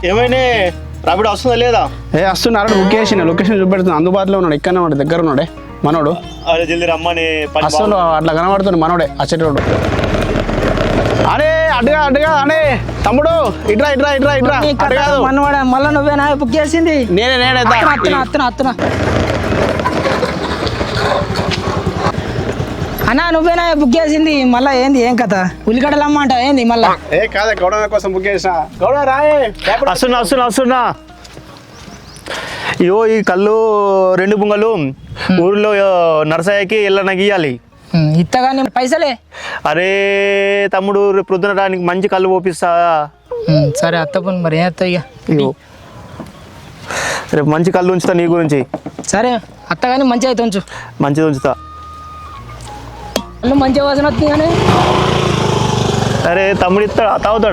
ఏమైనా రాబిడ్ వస్తుందా లేదా? వస్తున్నారు బుక్ చేసిన లొకేషన్ చూపెడుతున్నా, అందుబాటులో ఉన్నాడు, ఇక్కడనే ఉన్నాడు, దగ్గర ఉన్నాడే మనోడు. అరే జల్దీ రమ్మని అసలు అట్లా కనబడుతుంది మనోడే అచ్చేటోడు. అరే అడ్డుగా అడ్డుగా అనే తమ్ముడు ఇట్రా ఇట్రా ఇట్రా ఇట్రా అటు కాదు మనవాడ మళ్ళీ నువ్వేనా బుక్ చేసింది? నేనే అత్తనా అన్నా నువ్వేనా బుక్ చేసింది? మళ్ళీ ఏంది ఏం కథ? ఉల్లిగడ్డలు అమ్మంట ఏంది మళ్ళా? ఏ కాదే గౌడ కోసం బుక్ చేసిన. గౌడ రాయే వస్తున్నా. ఇయో ఈ కళ్ళు 2 బుంగలు ఊరిలో నరసయ్యకి ఎల్లనకి ఇవ్వాలి. ఇత్తగాని పైసలే. అరే తమ్ముడు రేపు పొద్దున రానికి మంచి కళ్ళు పోపిస్తా. సరే అత్తపోను మరి ఏం అత్త ఇక. రేపు మంచి కళ్ళు ఉంచుతా నీ గురించి. సరే అత్తగాని మంచిగా అయితే ఉంచు. మంచిది ఉంచుతా. కళ్ళు మంచిగా వాసన వస్తుంది కానీ. అరే తమ్ముడు తాగుతాడు.